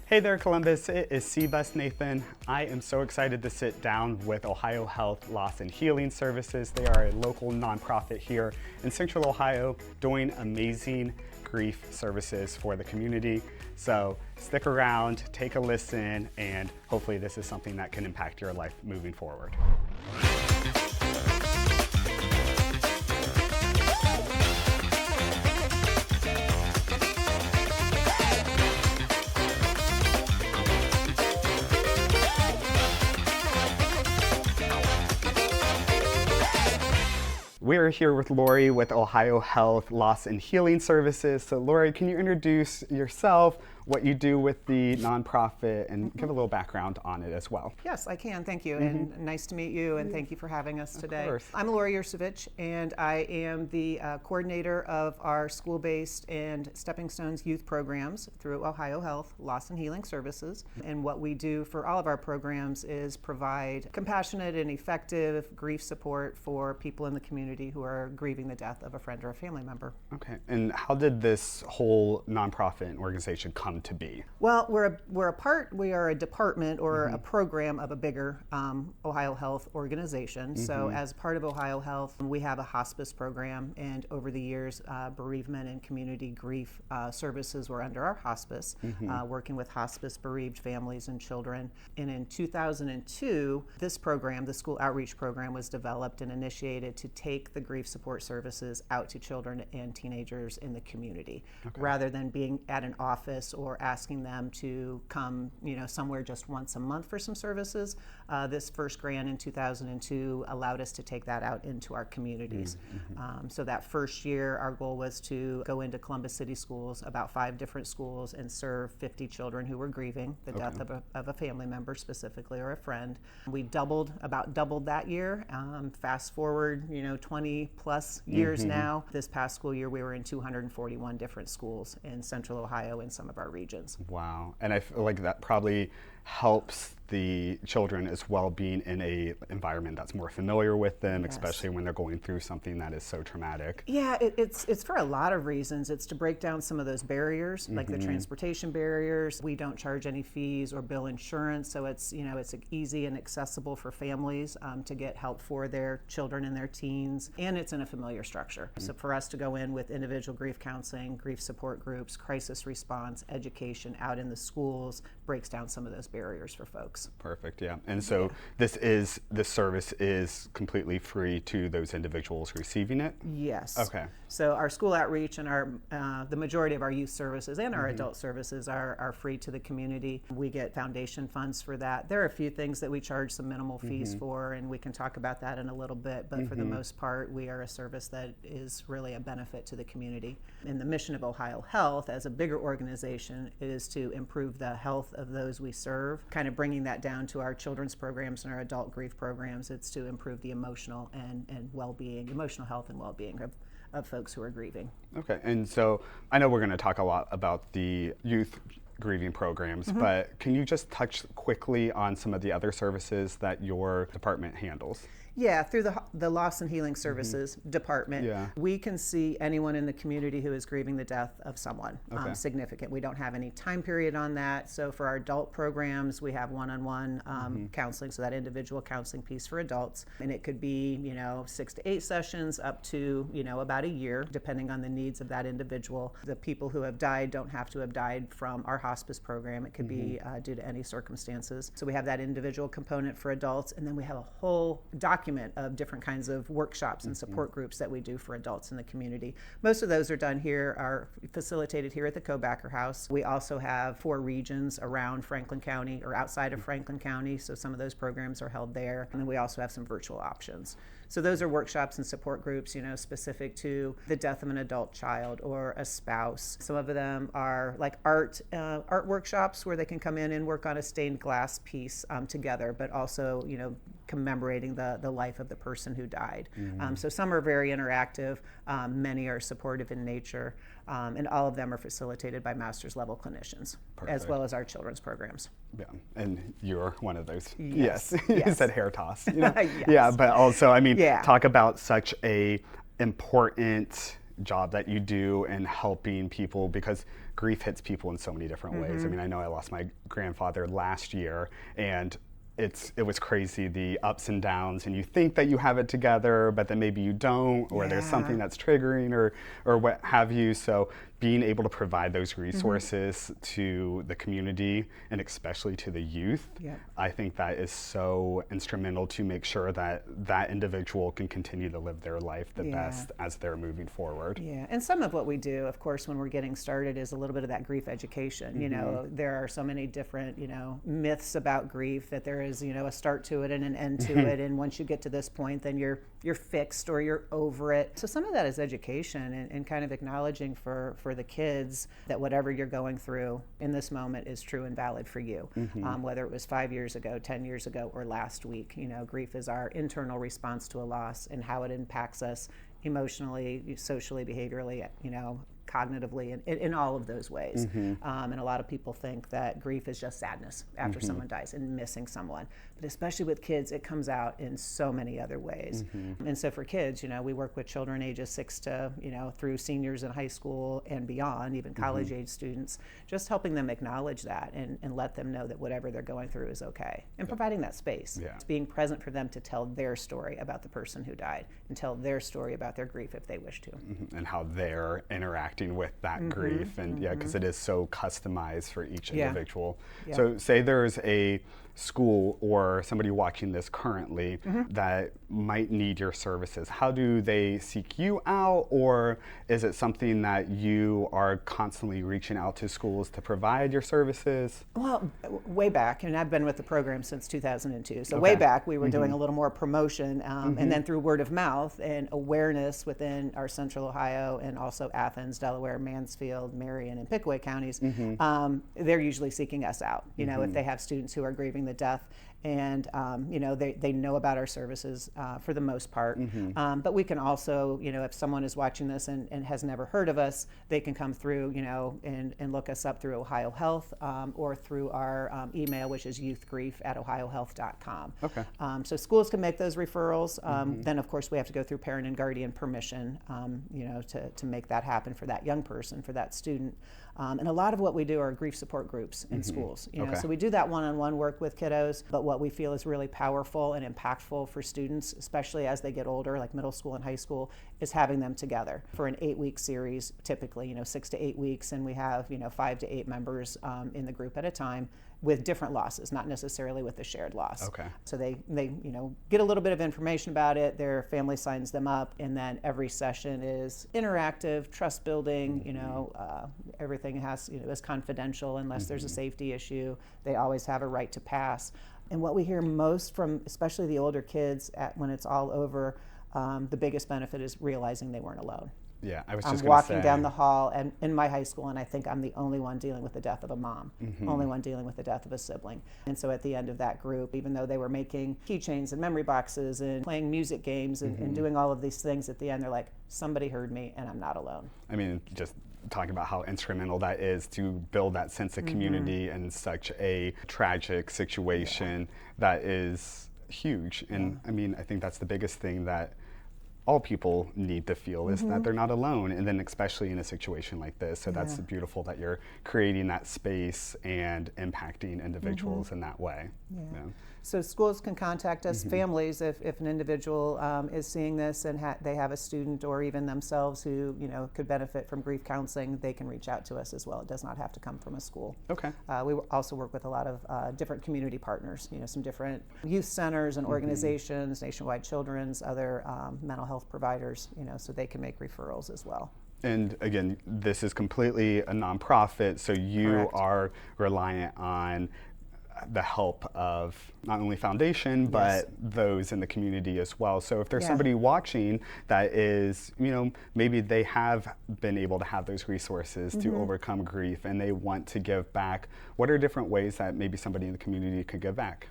Hey there, Columbus. It is C-Bus Nathan. I am so excited to sit down with OhioHealth Loss and Healing Services. They are a local nonprofit here in Central Ohio doing amazing grief services for the community. So stick around, take a listen, and hopefully this is something that can impact your life moving forward. We're here with Lori with OhioHealth Loss and Healing Services. So Lori, can you introduce yourself, what you do with the nonprofit, and give a little background on it as well? Yes, I can. Thank you. And nice to meet you, and thank you for having us today. Of course. I'm Lori Ursovich, and I am the coordinator of our school-based and Stepping Stones youth programs through OhioHealth Loss and Healing Services. And what we do for all of our programs is provide compassionate and effective grief support for people in the community who are grieving the death of a friend or a family member. Okay, and how did this whole nonprofit organization come to be? Well, we are a department or a program of a bigger OhioHealth organization. So as part of OhioHealth, we have a hospice program, and over the years, bereavement and community grief services were under our hospice, working with hospice bereaved families and children. And in 2002, this program, the school outreach program, was developed and initiated to take the grief support services out to children and teenagers in the community, rather than being at an office or asking them to come, somewhere just once a month for some services. This first grant in 2002 allowed us to take that out into our communities. So that first year, our goal was to go into Columbus City schools, about 5 different schools, and serve 50 children who were grieving the death of a family member specifically, or a friend. We about doubled that year. Fast forward, 20 plus years now. This past school year, we were in 241 different schools in Central Ohio in some of our regions. Wow, and I feel like that probably helps the children as well, being in a environment that's more familiar with them, especially when they're going through something that is so traumatic. Yeah, it's for a lot of reasons. It's to break down some of those barriers, like the transportation barriers. We don't charge any fees or bill insurance, so it's easy and accessible for families to get help for their children and their teens, and it's in a familiar structure. So for us to go in with individual grief counseling, grief support groups, crisis response, education out in the schools breaks down some of those barriers for folks. Perfect, yeah. And so this service is completely free to those individuals receiving it? Yes. Okay. So our school outreach and the majority of our youth services and our adult services are free to the community. We get foundation funds for that. There are a few things that we charge some minimal fees for, and we can talk about that in a little bit, but for the most part, we are a service that is really a benefit to the community. And the mission of OhioHealth as a bigger organization is to improve the health of those we serve, kind of bringing that down to our children's programs and our adult grief programs. It's to improve the emotional and well-being, emotional health and well-being of folks who are grieving. Okay, and so I know we're going to talk a lot about the youth grieving programs, but can you just touch quickly on some of the other services that your department handles? Yeah, through the Loss and Healing Services department, we can see anyone in the community who is grieving the death of someone significant. We don't have any time period on that. So for our adult programs, we have one-on-one counseling, so that individual counseling piece for adults. And it could be, 6 to 8 sessions up to, about a year, depending on the needs of that individual. The people who have died don't have to have died from our hospice program. It could be due to any circumstances. So we have that individual component for adults, and then we have a whole document of different kinds of workshops and support groups that we do for adults in the community. Most of those are facilitated here at the Kobacker House. We also have 4 regions around Franklin County or outside of Franklin County, so some of those programs are held there. And then we also have some virtual options. So those are workshops and support groups, specific to the death of an adult child or a spouse. Some of them are like art workshops where they can come in and work on a stained glass piece together, but also, commemorating the life of the person who died. So some are very interactive, many are supportive in nature, and all of them are facilitated by master's level clinicians, as well as our children's programs. Yeah, and you're one of those. Yes. You said hair toss. Yes. Yeah, but also, talk about such a important job that you do in helping people, because grief hits people in so many different ways. I mean, I know I lost my grandfather last year, and it was crazy, the ups and downs, and you think that you have it together, but then maybe you don't, or there's something that's triggering, or what have you. So being able to provide those resources to the community, and especially to the youth, I think that is so instrumental to make sure that that individual can continue to live their life the best as they're moving forward. Yeah, and some of what we do, of course, when we're getting started is a little bit of that grief education. You know, there are so many different, myths about grief, that there is, a start to it and an end to it, and once you get to this point, then you're fixed or you're over it. So some of that is education and kind of acknowledging for the kids that whatever you're going through in this moment is true and valid for you, whether it was 5 years ago, 10 years ago, or last week. Grief is our internal response to a loss and how it impacts us emotionally, socially, behaviorally, cognitively, in all of those ways. And a lot of people think that grief is just sadness after someone dies and missing someone. But especially with kids, it comes out in so many other ways. And so for kids, we work with children ages 6 to, through seniors in high school and beyond, even college age students, just helping them acknowledge that and let them know that whatever they're going through is okay. And providing that space. It's being present for them to tell their story about the person who died and tell their story about their grief if they wish to. And how they're interacting with that grief, and because it is so customized for each individual. So say there's a school or somebody watching this currently that might need your services. How do they seek you out, or is it something that you are constantly reaching out to schools to provide your services? Well, way back, and I've been with the program since 2002, so way back we were doing a little more promotion, and then through word of mouth and awareness within our Central Ohio and also Athens, Delaware, Mansfield, Marion, and Pickaway counties, they're usually seeking us out, if they have students who are grieving the death, and they know about our services for the most part. But we can also, if someone is watching this and has never heard of us, they can come through, and look us up through OhioHealth, or through our email, which is youthgrief@ohiohealth.com. So schools can make those referrals. Then of course we have to go through parent and guardian permission, to make that happen for that young person, for that student. And a lot of what we do are grief support groups in schools. So we do that one-on-one work with kiddos, but what we feel is really powerful and impactful for students, especially as they get older, like middle school and high school, is having them together for an 8-week series, typically, 6 to 8 weeks, and we have 5 to 8 members in the group at a time, with different losses, not necessarily with the shared loss. So they get a little bit of information about it, their family signs them up, and then every session is interactive, trust building, everything is confidential unless there's a safety issue. They always have a right to pass. And what we hear most from especially the older kids when it's all over, the biggest benefit is realizing they weren't alone. Yeah, I was just I'm walking down the hall and in my high school, and I think I'm the only one dealing with the death of a mom, only one dealing with the death of a sibling. And so at the end of that group, even though they were making keychains and memory boxes and playing music games and doing all of these things, at the end they're like, somebody heard me and I'm not alone. I mean, just talking about how instrumental that is to build that sense of community in such a tragic situation that is huge. And I mean, I think that's the biggest thing that all people need to feel, is that they're not alone, and then especially in a situation like this. So that's beautiful that you're creating that space and impacting individuals in that way. So schools can contact us, families, if an individual is seeing this and they have a student or even themselves who could benefit from grief counseling, they can reach out to us as well. It does not have to come from a school. We also work with a lot of different community partners, some different youth centers and organizations, Nationwide Children's, other mental health providers, so they can make referrals as well. And again, this is completely a nonprofit, so you are reliant on the help of not only foundation, but those in the community as well. So if there's somebody watching that is, maybe they have been able to have those resources to overcome grief and they want to give back, what are different ways that maybe somebody in the community could give back?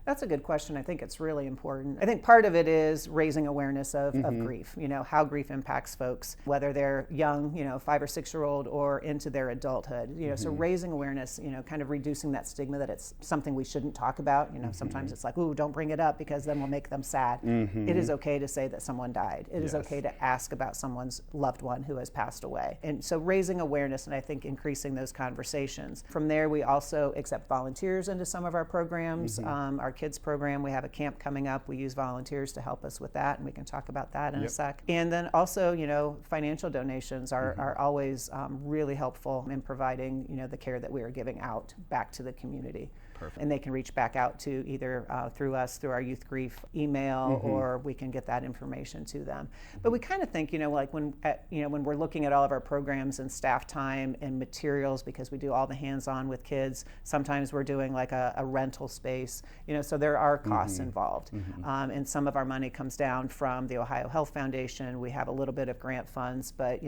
That's a good question. I think it's really important. I think part of it is raising awareness of grief, how grief impacts folks, whether they're young, 5 or 6 year old or into their adulthood, so raising awareness, kind of reducing that stigma that it's something we shouldn't talk about. Sometimes it's like, ooh, don't bring it up because then we'll make them sad. It is okay to say that someone died. It is okay to ask about someone's loved one who has passed away. And so raising awareness, and I think increasing those conversations. From there, we also accept volunteers into some of our programs. Our kids program, we have a camp coming up. We use volunteers to help us with that, and we can talk about that in a sec. And then also, financial donations are always really helpful in providing, the care that we are giving out back to the community. Perfect. And they can reach back out to either through us, through our youth grief email, or we can get that information to them. But we kind of think, like when we're looking at all of our programs and staff time and materials, because we do all the hands-on with kids, sometimes we're doing like a rental space, so there are costs involved. And some of our money comes down from the OhioHealth Foundation. We have a little bit of grant funds, but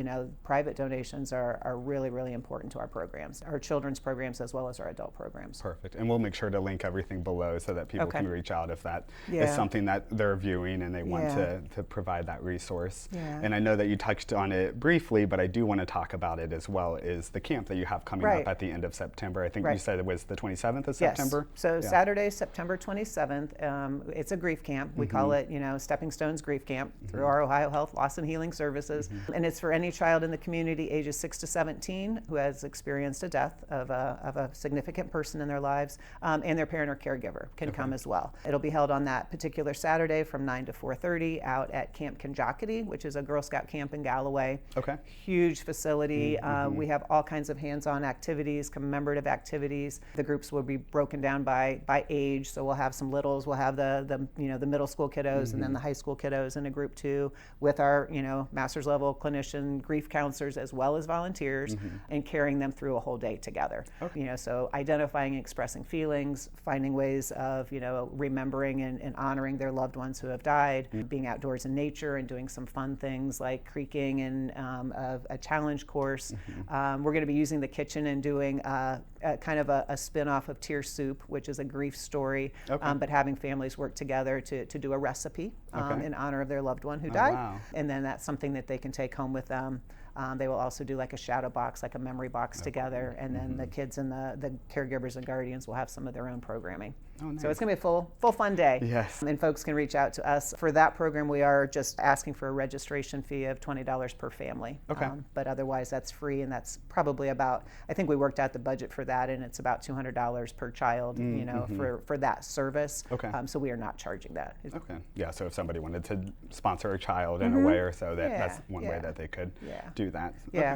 private donations are really, really important to our programs, our children's programs as well as our adult programs. Perfect. And we'll make sure to link everything below so that people can reach out if that is something that they're viewing and they want to provide that resource. And I know that you touched on it briefly, but I do want to talk about it as well, is the camp that you have coming up at the end of September. I think you said it was the 27th of September? So Saturday, September 27th, it's a grief camp. We call it, Stepping Stones Grief Camp through our OhioHealth Loss and Healing Services. And it's for any child in the community ages 6 to 17 who has experienced a death of a significant person in their lives. And their parent or caregiver can come as well. It'll be held on that particular Saturday from 9 to 4:30 out at Camp Conjockety, which is a Girl Scout camp in Galloway. Huge facility. We have all kinds of hands-on activities, commemorative activities. The groups will be broken down by age, so we'll have some littles. We'll have the middle school kiddos and then the high school kiddos in a group too, with our master's level clinician grief counselors as well as volunteers, and carrying them through a whole day together. So identifying and expressing feelings, finding ways of remembering and honoring their loved ones who have died, being outdoors in nature and doing some fun things like creeking and a challenge course. We're going to be using the kitchen and doing kind of a spin-off of Tear Soup, which is a grief story, but having families work together to do a recipe in honor of their loved one who died. And then that's something that they can take home with them. They will also do like a shadow box, like a memory box together, and then the kids and the caregivers and guardians will have some of their own programming. Nice. So it's going to be a full fun day. Yes. And folks can reach out to us. For that program, we are just asking for a registration fee of $20 per family. But otherwise, that's free, and that's probably about, I think we worked out the budget for that, and it's about $200 per child, for that service. So we are not charging that. Yeah, so if somebody wanted to sponsor a child in a way or so, that's one way that they could do that.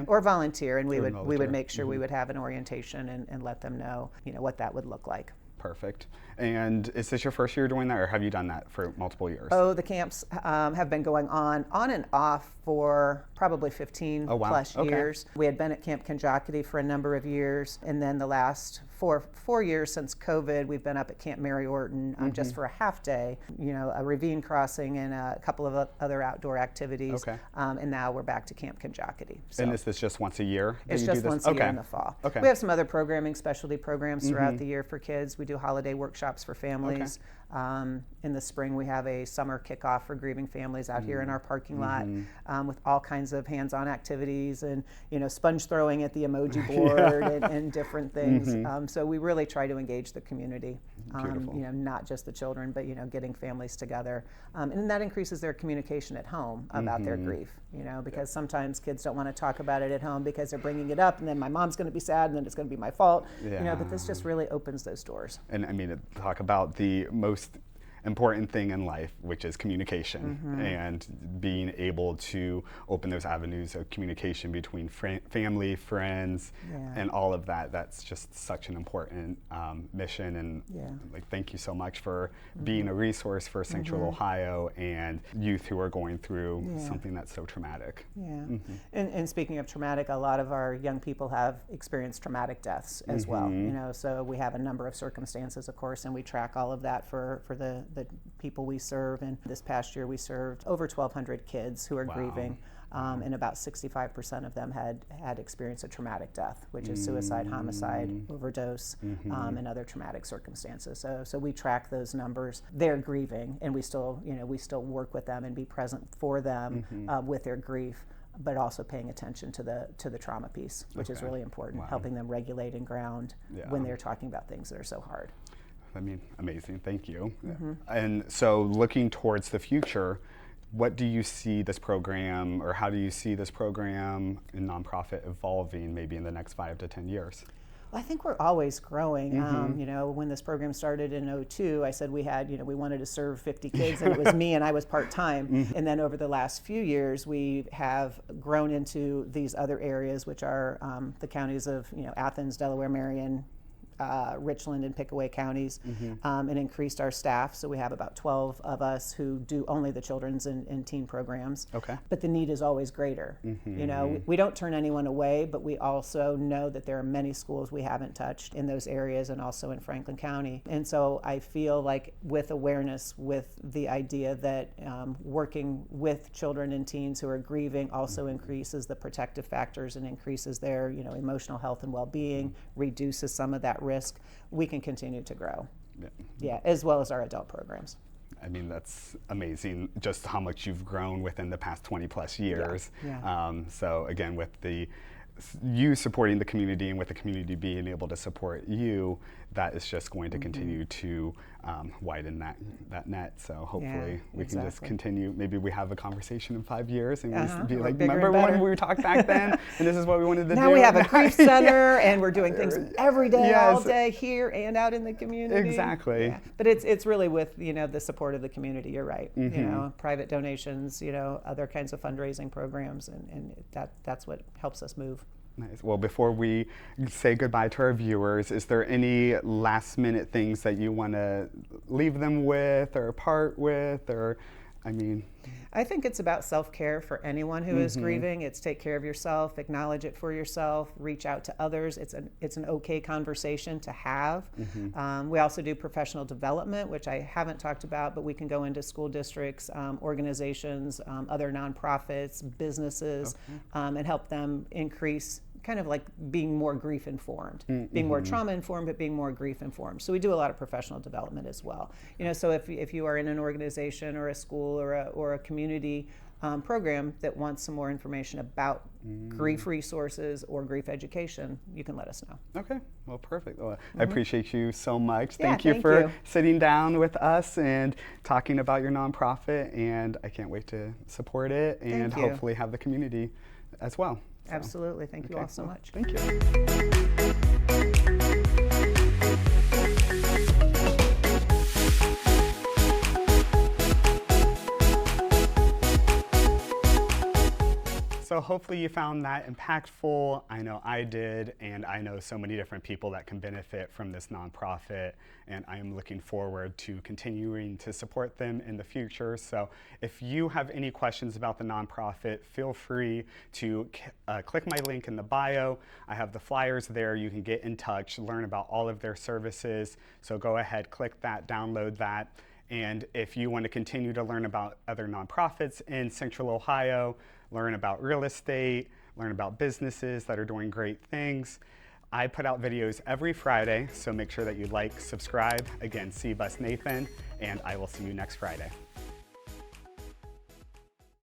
Or volunteer, and we would make sure we would have an orientation and let them know, what that would look like. Perfect. And is this your first year doing that, or have you done that for multiple years? Oh, the camps have been going on and off for probably 15 plus years. We had been at Camp Conjockety for a number of years, and then the last four years since COVID, we've been up at Camp Mary Orton just for a half day, a ravine crossing and a couple of other outdoor activities. And now we're back to Camp Conjockety. So and is this just once a year? It's just once a year in the fall. We have some other programming, specialty programs throughout the year for kids. We do holiday workshops for families. In the spring, we have a summer kickoff for grieving families out here in our parking lot with all kinds of hands-on activities and sponge throwing at the emoji board and different things. So we really try to engage the community, not just the children, but getting families together, and that increases their communication at home about their grief. Because sometimes kids don't want to talk about it at home because they're bringing it up, and then my mom's going to be sad, and then it's going to be my fault. But this just really opens those doors. And I mean, talk about the most important thing in life, which is communication, and being able to open those avenues of communication between family, friends, and all of that. That's just such an important mission, and thank you so much for being a resource for Central Ohio and youth who are going through something that's so traumatic. And speaking of traumatic, a lot of our young people have experienced traumatic deaths as well. So we have a number of circumstances, of course, and we track all of that for the people we serve. And this past year we served over 1,200 kids who are grieving. and about 65% of them had experienced a traumatic death, which is suicide, homicide, overdose, and other traumatic circumstances. So we track those numbers. They're grieving, and we still work with them and be present for them with their grief, but also paying attention to the trauma piece, which is really important, helping them regulate and ground when they're talking about things that are so hard. I mean, amazing, thank you. And so looking towards the future, what do you see this program, or how do you see this program in nonprofit evolving maybe in the next 5 to 10 years? Well, I think we're always growing. When this program started in '02, I said we wanted to serve 50 kids, and it was me, and I was part-time. And then over the last few years, we have grown into these other areas, which are the counties of Athens, Delaware, Marion, Richland and Pickaway counties, and increased our staff. So we have about 12 of us who do only the children's and teen programs. Okay. But the need is always greater. We don't turn anyone away, but we also know that there are many schools we haven't touched in those areas and also in Franklin County. And so I feel like with awareness, with the idea that working with children and teens who are grieving also increases the protective factors and increases their emotional health and well-being, reduces some of that risk, we can continue to grow. As well as our adult programs. I mean, that's amazing just how much you've grown within the past 20 plus years. So again, with you supporting the community and with the community being able to support you, that is just going to continue to widen that net. So hopefully we can just continue. Maybe we have a conversation in 5 years and we be like, remember when we talked back then and this is what we wanted to do? Now we have a grief center and we're doing things every day, all day, here and out in the community. Exactly. But it's really with the support of the community. You're right. Private donations, other kinds of fundraising programs, and that's what helps us move. Nice. Well, before we say goodbye to our viewers, is there any last minute things that you want to leave them with or part with, or, I think it's about self-care for anyone who is grieving. It's take care of yourself, acknowledge it for yourself, reach out to others. It's an okay conversation to have. We also do professional development, which I haven't talked about, but we can go into school districts, organizations, other nonprofits, businesses, and help them increase kind of like being more grief informed, being more trauma informed, but being more grief informed. So we do a lot of professional development as well. So if you are in an organization or a school or a community program that wants some more information about grief resources or grief education, you can let us know. Okay, well, perfect. Well, I appreciate you so much. Thank you for sitting down with us and talking about your nonprofit, and I can't wait to support it and hopefully have the community as well. So. Absolutely. Thank you all so much. Thank you. So hopefully you found that impactful. I know I did, and I know so many different people that can benefit from this nonprofit, and I am looking forward to continuing to support them in the future. So if you have any questions about the nonprofit, feel free to click my link in the bio. I have the flyers there. You can get in touch, learn about all of their services. So go ahead, click that, download that. And if you want to continue to learn about other nonprofits in Central Ohio, learn about real estate, learn about businesses that are doing great things, I put out videos every Friday, so make sure that you like, subscribe. Again, C Bus Nathan, and I will see you next Friday.